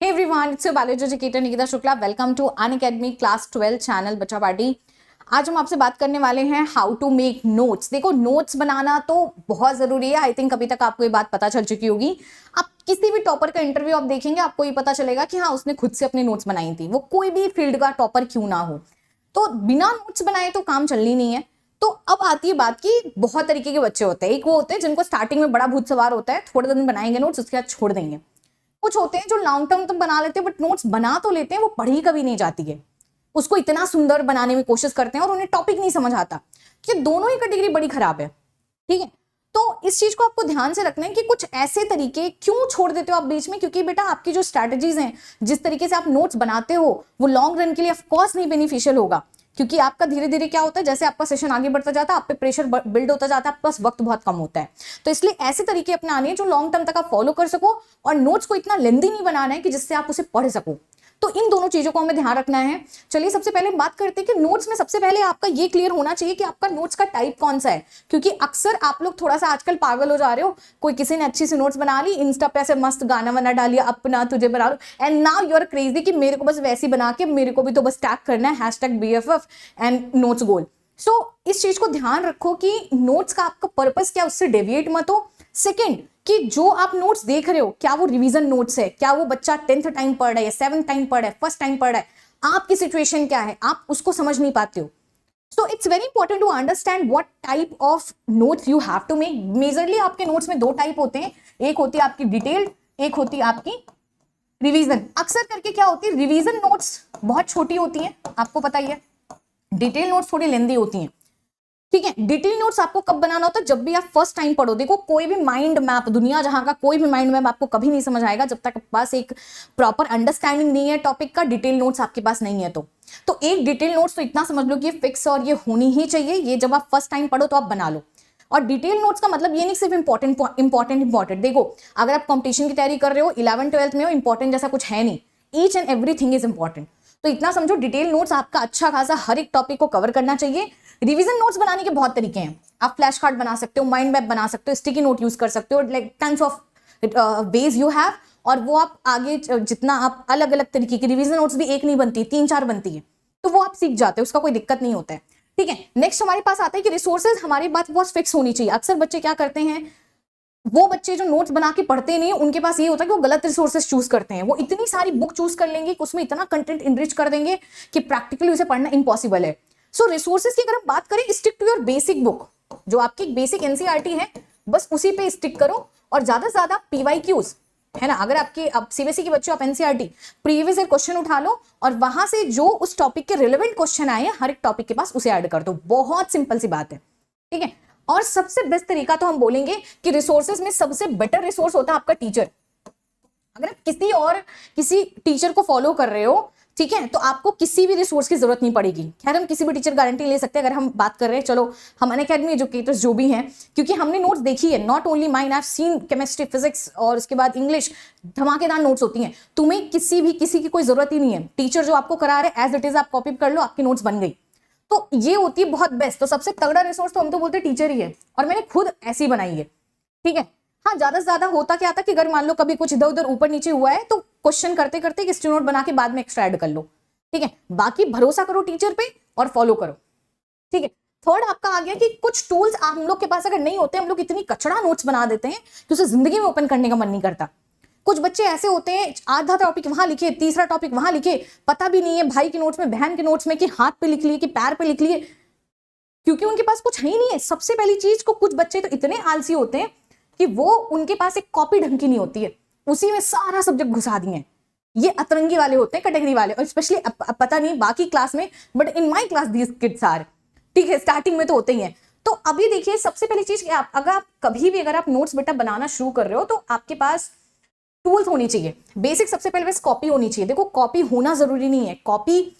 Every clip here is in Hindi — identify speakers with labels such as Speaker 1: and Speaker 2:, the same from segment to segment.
Speaker 1: Hey everyone, it's your biology educator Nikita Shukla. Welcome to Unacademy Class 12 channel बच्चा पार्टी। आज हम आपसे बात करने वाले हैं हाउ टू मेक नोट्स। देखो, नोट्स बनाना तो बहुत जरूरी है। आई थिंक अभी तक आपको ये बात पता चल चुकी होगी। आप किसी भी टॉपर का इंटरव्यू आप देखेंगे, आपको ये पता चलेगा कि हाँ, उसने खुद से अपने नोट्स बनाई थी, वो कोई भी फील्ड का टॉपर क्यों ना हो। तो बिना नोट्स बनाए तो काम चलनी नहीं है। तो अब आती है बात की, बहुत तरीके के बच्चे होते हैं। एक वो होते हैं जिनको स्टार्टिंग में बड़ा भूत सवार होता है, थोड़े दिन बनाएंगे नोट्स, उसके बाद छोड़ देंगे। कुछ होते हैं जो लॉन्ग टर्म तो बना लेते हैं, बट नोट्स बना तो लेते हैं, वो पढ़ी कभी नहीं जाती है। उसको इतना सुंदर बनाने में कोशिश करते हैं और उन्हें टॉपिक नहीं समझ आता। ये दोनों ही कैटेगरी बड़ी खराब है, ठीक है। तो इस चीज को आपको ध्यान से रखना है कि कुछ ऐसे तरीके क्यों छोड़ देते हो आप बीच में, क्योंकि बेटा आपकी जो स्ट्रैटेजीज हैं, जिस तरीके से आप नोट्स बनाते हो, वो लॉन्ग रन के लिए ऑफकोर्स नहीं बेनिफिशियल होगा। क्योंकि आपका धीरे धीरे क्या होता है, जैसे आपका सेशन आगे बढ़ता जाता है, आप पे प्रेशर बिल्ड होता जाता है, आपके पास वक्त बहुत कम होता है। तो इसलिए ऐसे तरीके अपनाने हैं जो लॉन्ग टर्म तक आप फॉलो कर सको, और नोट्स को इतना लेंदी नहीं बनाना है कि जिससे आप उसे पढ़ सको। तो इन दोनों चीजों को हमें ध्यान रखना है। चलिए सबसे पहले बात करते हैं कि नोट्स में सबसे पहले आपका ये क्लियर होना चाहिए कि आपका नोट्स का टाइप कौन सा है। क्योंकि अक्सर आप लोग थोड़ा सा आजकल पागल हो जा रहे हो। कोई किसी ने अच्छी सी नोट्स बना ली, इंस्टा पे ऐसे मस्त गाना बना डालिया, अपना तुझे बना लो, and now you are crazy कि मेरे को बस वैसी बना के मेरे को भी तो बस टैग करना है #BFF एंड नोट्स गोल। सो इस चीज को ध्यान रखो कि नोट्स का आपका पर्पस क्या, उससे डेविएट मत हो। सेकेंड, कि जो आप नोट्स देख रहे हो, क्या वो रिवीजन नोट्स है, क्या वो बच्चा 10th टाइम पढ़ रहा है, 7th टाइम पढ़ रहा है, फर्स्ट टाइम पढ़ रहा है, आपकी सिचुएशन क्या है, आप उसको समझ नहीं पाते हो। So it's very important to understand what type of notes you have to make. Majorly आपके नोट्स में दो टाइप होते हैं, एक होती है आपकी डिटेल्ड, एक होती है आपकी रिवीजन। अक्सर करके क्या होती है, रिवीजन नोट्स बहुत छोटी होती हैं, आपको पता ही है। डिटेल नोट्स थोड़ी लेंदी होती हैं, ठीक है। डिटेल नोट्स आपको कब बनाना होता है, जब भी आप फर्स्ट टाइम पढ़ो। देखो, कोई भी माइंड मैप, दुनिया जहां का कोई भी माइंड मैप आपको कभी नहीं समझ आएगा जब तक आपके पास एक प्रॉपर अंडरस्टैंडिंग नहीं है टॉपिक का, डिटेल नोट्स आपके पास नहीं है। तो एक डिटेल नोट्स तो इतना समझ लो कि ये फिक्स और ये होनी ही चाहिए। ये जब आप फर्स्ट टाइम पढ़ो तो आप बना लो। और डिटेल नोट्स का मतलब ये नहीं सिर्फ इंपॉर्टेंट। देखो, अगर आप कंपटीशन की तैयारी कर रहे हो, 11th-12th में हो, इंपॉर्टेंट जैसा कुछ है नहीं। Each and everything is important. तो इतना समझो, डिटेल नोट्स आपका अच्छा खासा हर एक टॉपिक को कवर करना चाहिए। रिवीजन नोट्स बनाने के बहुत तरीके हैं। आप फ्लैश कार्ड बना सकते हो, माइंड मैप बना सकते हो, स्टिकी नोट यूज कर सकते हो, like tons of ways you have. और वो आप आगे जितना आप अलग अलग तरीके की रिवीजन नोट्स भी एक नहीं बनती, 3-4 बनती है, तो वो आप सीख जाते हो, उसका कोई दिक्कत नहीं होता है, ठीक है। नेक्स्ट हमारे पास आता है कि रिसोर्सेज हमारी बात बहुत फिक्स होनी चाहिए। अक्सर बच्चे क्या करते हैं, वो बच्चे जो नोट्स बना के पढ़ते नहीं, उनके पास ये होता है कि वो गलत रिसोर्सेज चूज करते हैं। वो इतनी सारी बुक चूज कर लेंगे कि उसमें इतना कंटेंट इनरिच कर देंगे कि प्रैक्टिकली उसे पढ़ना इम्पॉसिबल है। सो रिसोर्सेज की अगर हम बात करें, stick to your basic book. जो आपकी बेसिक एनसीईआरटी है, बस उसी पे स्टिक करो। और ज्यादा से ज्यादा PYQs है ना, अगर आपके अब सीबीएसई के बच्चे, आप एनसीईआरटी प्रीवियस ईयर क्वेश्चन उठा लो, और वहां से जो उस टॉपिक के रिलेवेंट क्वेश्चन आए हैं हर एक टॉपिक के पास, उसे ऐड कर दो। बहुत सिंपल सी बात है, ठीक है। और सबसे बेस्ट तरीका तो हम बोलेंगे कि रिसोर्सेज में सबसे बेटर रिसोर्स होता है आपका टीचर। अगर आप किसी टीचर को फॉलो कर रहे हो, ठीक है, तो आपको किसी भी रिसोर्स की जरूरत नहीं पड़ेगी। खैर, हम किसी भी टीचर गारंटी ले सकते हैं। अगर हम बात कर रहे हैं, चलो हम अनअकैडमी एजुकेटर्स जो भी हैं, क्योंकि हमने नोट्स देखी है, not only mine, I have seen chemistry, physics और उसके बाद इंग्लिश, धमाकेदार नोट्स होती हैं। तुम्हें किसी की कोई जरूरत ही नहीं है। टीचर जो आपको करा रहे हैं एज इट इज आप कॉपी कर लो, आपकी नोट्स बन गई। तो ये होती है बहुत बेस्ट। तो सबसे तगड़ा रिसोर्स तो हम तो बोलते हैं टीचर ही है, और मैंने खुद ऐसी बनाई है, ठीक है। हाँ, ज्यादा से ज्यादा होता क्या था कि अगर मान लो कभी कुछ इधर उधर ऊपर नीचे हुआ है, तो क्वेश्चन करते करते एक स्टोरी नोट बना के बाद में एक्स्ट्रा ऐड कर लो, ठीक है। बाकी भरोसा करो टीचर पे और फॉलो करो, ठीक है। थर्ड आपका आ गया कि कुछ टूल्स हम लोग के पास अगर नहीं होते, हम लोग इतनी कचड़ा नोट्स बना देते हैं कि उसे जिंदगी में ओपन करने का मन नहीं करता। कुछ बच्चे ऐसे होते हैं, आधा टॉपिक वहां लिखे, तीसरा टॉपिक वहां लिखे, पता भी नहीं है भाई के नोट्स में, बहन के नोट्स में, कि हाथ पे लिख लिए कि पैर पे लिख लिए, क्योंकि उनके पास कुछ है ही नहीं है। सबसे पहली चीज को, कुछ बच्चे तो इतने आलसी होते हैं कि वो, उनके पास एक कॉपी ढंग की नहीं होती है, उसी में सारा सब्जेक्ट घुसा दिए। ये अतरंगी वाले होते हैं, कैटेगरी वाले। और स्पेशली पता नहीं बाकी क्लास में, but in my class these kids are, ठीक है, स्टार्टिंग में तो होते ही हैं। तो अभी देखिए, सबसे पहली चीज, अगर आप कभी भी अगर आप नोट्स बेटा बनाना शुरू कर रहे हो, तो आपके पास टूल्स होनी चाहिए। बेसिक सबसे पहले बस कॉपी होनी चाहिए। देखो, कॉपी होना जरूरी नहीं है, कॉपी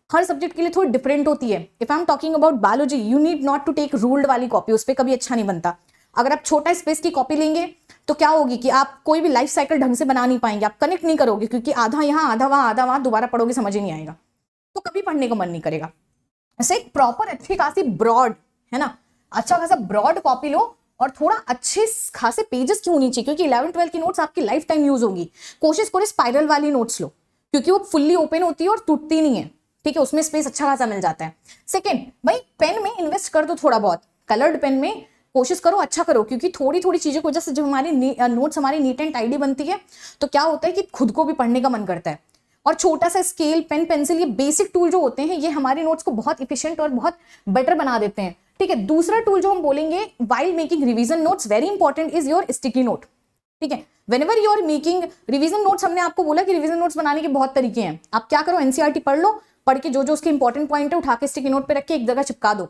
Speaker 1: हर सब्जेक्ट के लिए थोड़ी डिफरेंट होती है। If I am talking about biology, you need not to take ruled वाली कॉपी, उस पर कभी अच्छा नहीं बनता। अगर आप छोटा स्पेस की कॉपी लेंगे, तो क्या होगी कि आप कोई भी लाइफ साइकिल ढंग से बना नहीं पाएंगे, आप कनेक्ट नहीं करोगे, क्योंकि आधा यहाँ आधा वहां आधा वहां, दोबारा पढ़ोगे समझ ही नहीं आएगा, तो कभी पढ़ने का मन नहीं करेगा। ऐसे एक प्रॉपर अच्छी खासी ब्रॉड, है ना, अच्छा खासा ब्रॉड कॉपी लो, और थोड़ा अच्छे खासे पेजेस की होनी चाहिए, क्योंकि 11th-12th की नोट्स आपकी लाइफ टाइम यूज होगी। कोशिश करो स्पाइरल वाली नोट्स लो, क्योंकि वो फुल्ली ओपन होती है और टूटती नहीं है, ठीक है, उसमें स्पेस अच्छा खासा मिल जाता है। सेकेंड, भाई पेन में इन्वेस्ट कर दो थोड़ा बहुत, कलर्ड पेन में कोशिश करो अच्छा करो, क्योंकि थोड़ी थोड़ी चीजों की वजह से जब हमारी नोट्स हमारी नीट एंड टाइडी बनती है तो क्या होता है कि खुद को भी पढ़ने का मन करता है। और छोटा सा स्केल, पेन, पेंसिल, ये बेसिक टूल जो होते हैं ये हमारी नोट्स को बहुत इफिशिएंट और बहुत बेटर बना देते हैं, ठीक है। दूसरा टूल जो हम बोलेंगे while making revision notes, very important is your sticky note, ठीक है। Whenever you are making revision notes, हमने आपको बोला कि रिवीजन नोट्स बनाने के बहुत तरीके हैं। आप क्या करो, एनसीईआरटी पढ़ लो, पढ़ के जो जो उसके इंपॉर्टेंट पॉइंट है उठा के स्टिकी नोट पे रख के एक जगह चिपका दो,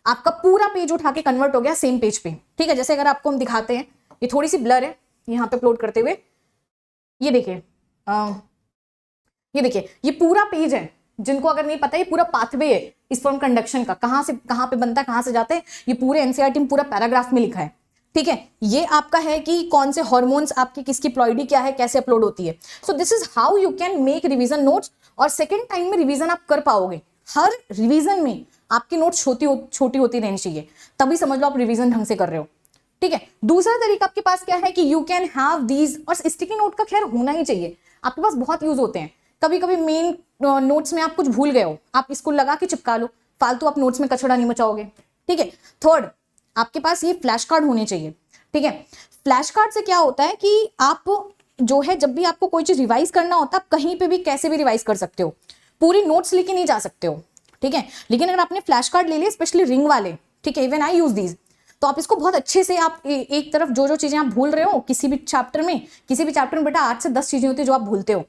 Speaker 1: आपका पूरा पेज उठा के कन्वर्ट हो गया सेम पेज पे, ठीक है। जैसे अगर आपको हम दिखाते हैं, ये थोड़ी सी ब्लर है यहाँ पे अपलोड करते हुए, ये देखिए, ये देखिए, ये पूरा पेज है। जिनको अगर नहीं पता, ये पूरा पाथवे है स्पर्म कंडक्शन का, कहां से कहां पे बनता है, कहां से जाता है, ये पूरे एनसीईआरटी में पूरा पैराग्राफ में लिखा है, ठीक है। ये आपका है कि कौन से हार्मोन्स आपकी किसकी प्लॉइडी क्या है, कैसे अपलोड होती है। So this is how you can make revision notes, और सेकेंड टाइम में रिवीजन आप कर पाओगे। हर रिवीजन में आपकी नोट्स छोटी होती रहनी चाहिए, तभी समझ लो आप रिवीजन ढंग से कर रहे हो, ठीक है। दूसरा तरीका आपके पास क्या है कि यू कैन हैव दीज, और स्टिकी नोट का खैर होना ही चाहिए, आपके पास बहुत यूज होते हैं। कभी कभी मेन नोट्स में आप कुछ भूल गए हो, आप इसको लगा के चिपका लो, फालतू आप नोट्स में कचड़ा नहीं मचाओगे, ठीक है। थर्ड, आपके पास ये फ्लैश कार्ड होने चाहिए, ठीक है। फ्लैश कार्ड से क्या होता है कि आप जो है जब भी आपको कोई चीज रिवाइज करना होता है, आप कहीं पे भी कैसे भी रिवाइज कर सकते हो, पूरी नोट्स लेके नहीं जा सकते हो, ठीक है। लेकिन अगर आपने फ्लैश कार्ड ले लिए, स्पेशली रिंग वाले, ठीक है, इवन आई यूज दीज, तो आप इसको बहुत अच्छे से आप एक तरफ जो जो चीजें आप भूल रहे हो किसी भी चैप्टर में बेटा 8 से 10 चीजें होती है जो आप भूलते हो,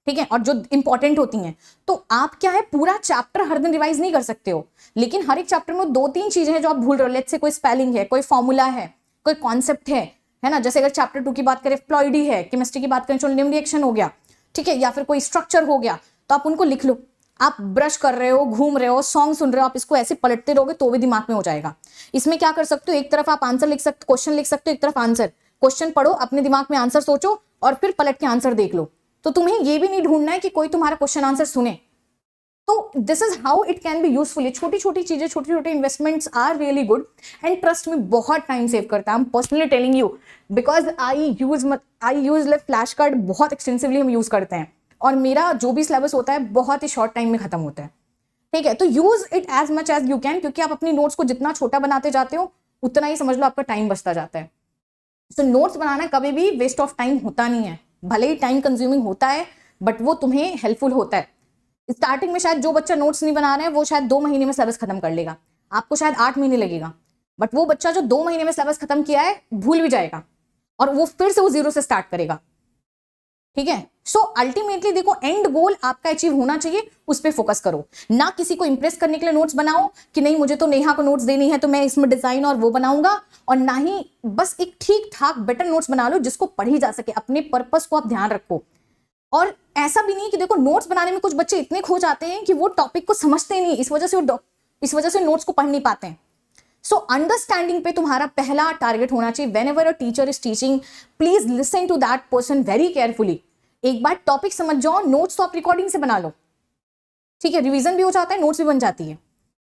Speaker 1: ठीक है, और जो इंपॉर्टेंट होती हैं, तो आप क्या है पूरा चैप्टर हर दिन रिवाइज नहीं कर सकते हो, लेकिन हर एक चैप्टर में 2-3 चीजें हैं जो आप भूल रहे हो। लेट्स से कोई स्पेलिंग है, कोई फॉर्मूला है, कोई कॉन्सेप्ट है ना। जैसे अगर चैप्टर 2 की बात करें, प्लॉइडी है, केमिस्ट्री की बात करें, सोडियम रिएक्शन हो गया, ठीक है, या फिर कोई स्ट्रक्चर हो गया, तो आप उनको लिख लो। आप ब्रश कर रहे हो, घूम रहे हो, सॉन्ग सुन रहे हो, आप इसको ऐसे पलटते रहोगे तो भी दिमाग में हो जाएगा। इसमें क्या कर सकते हो, एक तरफ आप आंसर लिख सकते, क्वेश्चन लिख सकते हो, एक तरफ आंसर, क्वेश्चन पढ़ो, अपने दिमाग में आंसर सोचो, और फिर पलट के आंसर देख लो। तो तुम्हें ये भी नहीं ढूंढना है कि कोई तुम्हारा क्वेश्चन आंसर सुने। तो this is how it can be useful. छोटी छोटी चीजें, छोटे छोटे investments are really good, and trust में बहुत टाइम सेव करता है। I am personally telling you, because I use flash card बहुत एक्सटेंसिवली हम यूज करते हैं, और मेरा जो भी सिलेबस होता है बहुत ही शॉर्ट टाइम में खत्म होता है, ठीक है। तो use it as much as you can, क्योंकि आप अपनी नोट्स को जितना छोटा बनाते जाते हो उतना ही समझ लो आपका टाइम बचता जाता है। तो नोट्स बनाना कभी भी वेस्ट ऑफ टाइम होता नहीं है, भले ही टाइम कंज्यूमिंग होता है, बट वो तुम्हें हेल्पफुल होता है। स्टार्टिंग में शायद जो बच्चा नोट्स नहीं बना रहा है वो शायद 2 महीने में सिलेबस खत्म कर लेगा, आपको शायद 8 महीने लगेगा, बट वो बच्चा जो 2 महीने में सिलेबस खत्म किया है भूल भी जाएगा, और वो फिर से वो 0 से स्टार्ट करेगा, ठीक है। सो अल्टीमेटली देखो, एंड गोल आपका अचीव होना चाहिए, उस पर फोकस करो, ना किसी को इंप्रेस करने के लिए नोट्स बनाओ कि नहीं मुझे तो नेहा को नोट्स देनी है तो मैं इसमें डिजाइन और वो बनाऊंगा, और ना ही बस एक ठीक ठाक बेटर नोट्स बना लो जिसको पढ़ी जा सके। अपने पर्पस को आप ध्यान रखो, और ऐसा भी नहीं कि देखो नोट्स बनाने में कुछ बच्चे इतने खो जाते हैं कि वो टॉपिक को समझते नहीं, इस वजह से नोट्स को पढ़ नहीं पाते हैं। सो अंडरस्टैंडिंग पे तुम्हारा पहला टारगेट होना चाहिए। Whenever a teacher is teaching, please listen to that person very carefully. एक बार टॉपिक समझ जाओ, नोट्स तो आप रिकॉर्डिंग से बना लो, ठीक है, रिवीजन भी हो जाता है, नोट्स भी बन जाती है,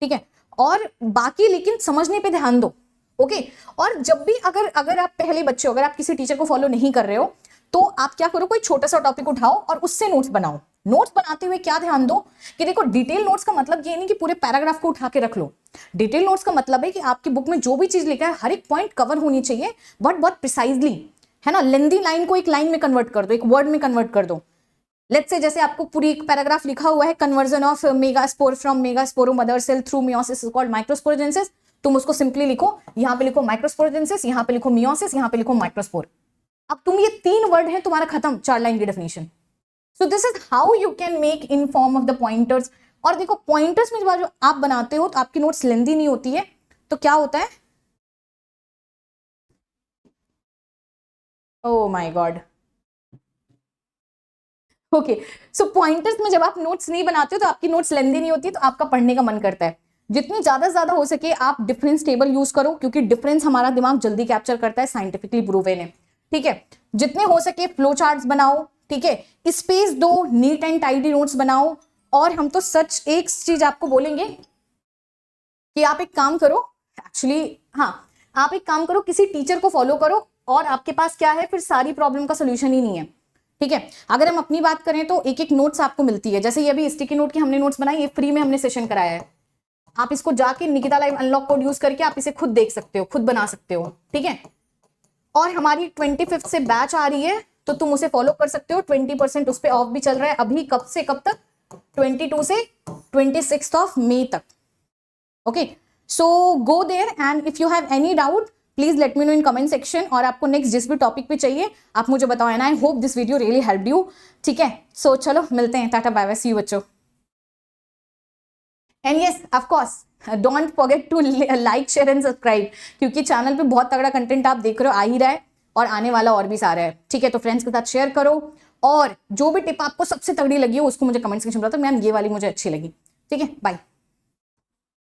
Speaker 1: ठीक है। और बाकी लेकिन समझने पे ध्यान दो, ओके। और जब भी अगर आप पहले बच्चे हो, अगर आप किसी टीचर को फॉलो नहीं कर रहे हो, तो आप क्या करो, कोई छोटा सा टॉपिक उठाओ और उससे नोट्स बनाओ। नोट्स बनाते हुए क्या ध्यान दो कि देखो, डिटेल नोट्स का मतलब ये नहीं कि पूरे पैराग्राफ को उठा के रख लो। डिटेल नोट्स का मतलब है कि आपकी बुक में जो भी चीज लिखा है हर एक पॉइंट कवर होनी चाहिए, बट बहुत प्रिसाइजली, है ना। लेंदी लाइन को एक लाइन में कन्वर्ट कर दो, एक वर्ड में कन्वर्ट कर दो। लेट्स से जैसे आपको पूरी एक पैराग्राफ लिखा हुआ है, conversion of megaspore from megaspore mother cell through meiosis is called microsporogenesis, तुम उसको सिंपली लिखो, यहाँ पे लिखो माइक्रोस्पोरेजेंसिस, यहाँ पे लिखो मियोसिस, यहाँ पे लिखो माइक्रोस्पोर। अब तुम ये 3 वर्ड है तुम्हारा खत्म, 4 लाइन की definition. So this is how you can make in form of the pointers. और देखो पॉइंटर्स में जो आप बनाते हो तो आपकी नोट्स लेंदी नहीं होती है, तो क्या होता है, oh my God, okay. So pointers में जब आप नोट्स नहीं बनाते हो तो आपकी नोट्स लेंदी नहीं होती है, तो आपका पढ़ने का मन करता है। जितनी ज्यादा हो सके आप डिफरेंस टेबल यूज करो, क्योंकि डिफरेंस हमारा दिमाग जल्दी कैप्चर करता है, साइंटिफिकली प्रूवन है, ठीक है। जितने हो सके फ्लो चार्ट्स बनाओ, ठीक है, स्पेस दो, नीट एंड टाइडी नोट्स बनाओ। और हम तो सच एक चीज आपको बोलेंगे कि आप एक काम करो, एक्चुअली हाँ, आप एक काम करो, किसी टीचर को फॉलो करो और आपके पास क्या है, फिर सारी प्रॉब्लम का सोल्यूशन ही नहीं है। ठीक है, अगर हम अपनी बात करें तो एक एक नोट्स आपको मिलती है, जैसे ये अभी स्टिकी नोट की हमने नोट्स बनाई, ये फ्री में हमने सेशन कराया है। आप इसको जाके Nikita live unlock code use करके आप इसे खुद देख सकते हो, खुद बना सकते हो। ठीक है, और हमारी 25 से बैच आ रही है, तो तुम उसे फॉलो कर सकते हो। 20% उस पर ऑफ भी चल रहा है अभी, कब से कब तक, 22 से 26 मई तक। Okay, so go there and if you have any doubt please let me know in comment section, और आपको नेक्स्ट जिस भी टॉपिक पे चाहिए आप मुझे बताओ, and I hope this video really helped you. ठीक है, सो चलो मिलते हैं, tata bye bye, see you बच्चों। And yes of course don't forget to like share and subscribe, क्योंकि चैनल पे बहुत तगड़ा कंटेंट आप देख रहे हो, आ ही रहा है और आने वाला और भी सारा है। ठीक है, तो फ्रेंड्स के साथ शेयर करो, और जो भी टिप आपको सबसे तगड़ी लगी हो उसको मुझे कमेंट सेक्शन में बताओ, मैम ये वाली मुझे अच्छी लगी। ठीक है, बाय।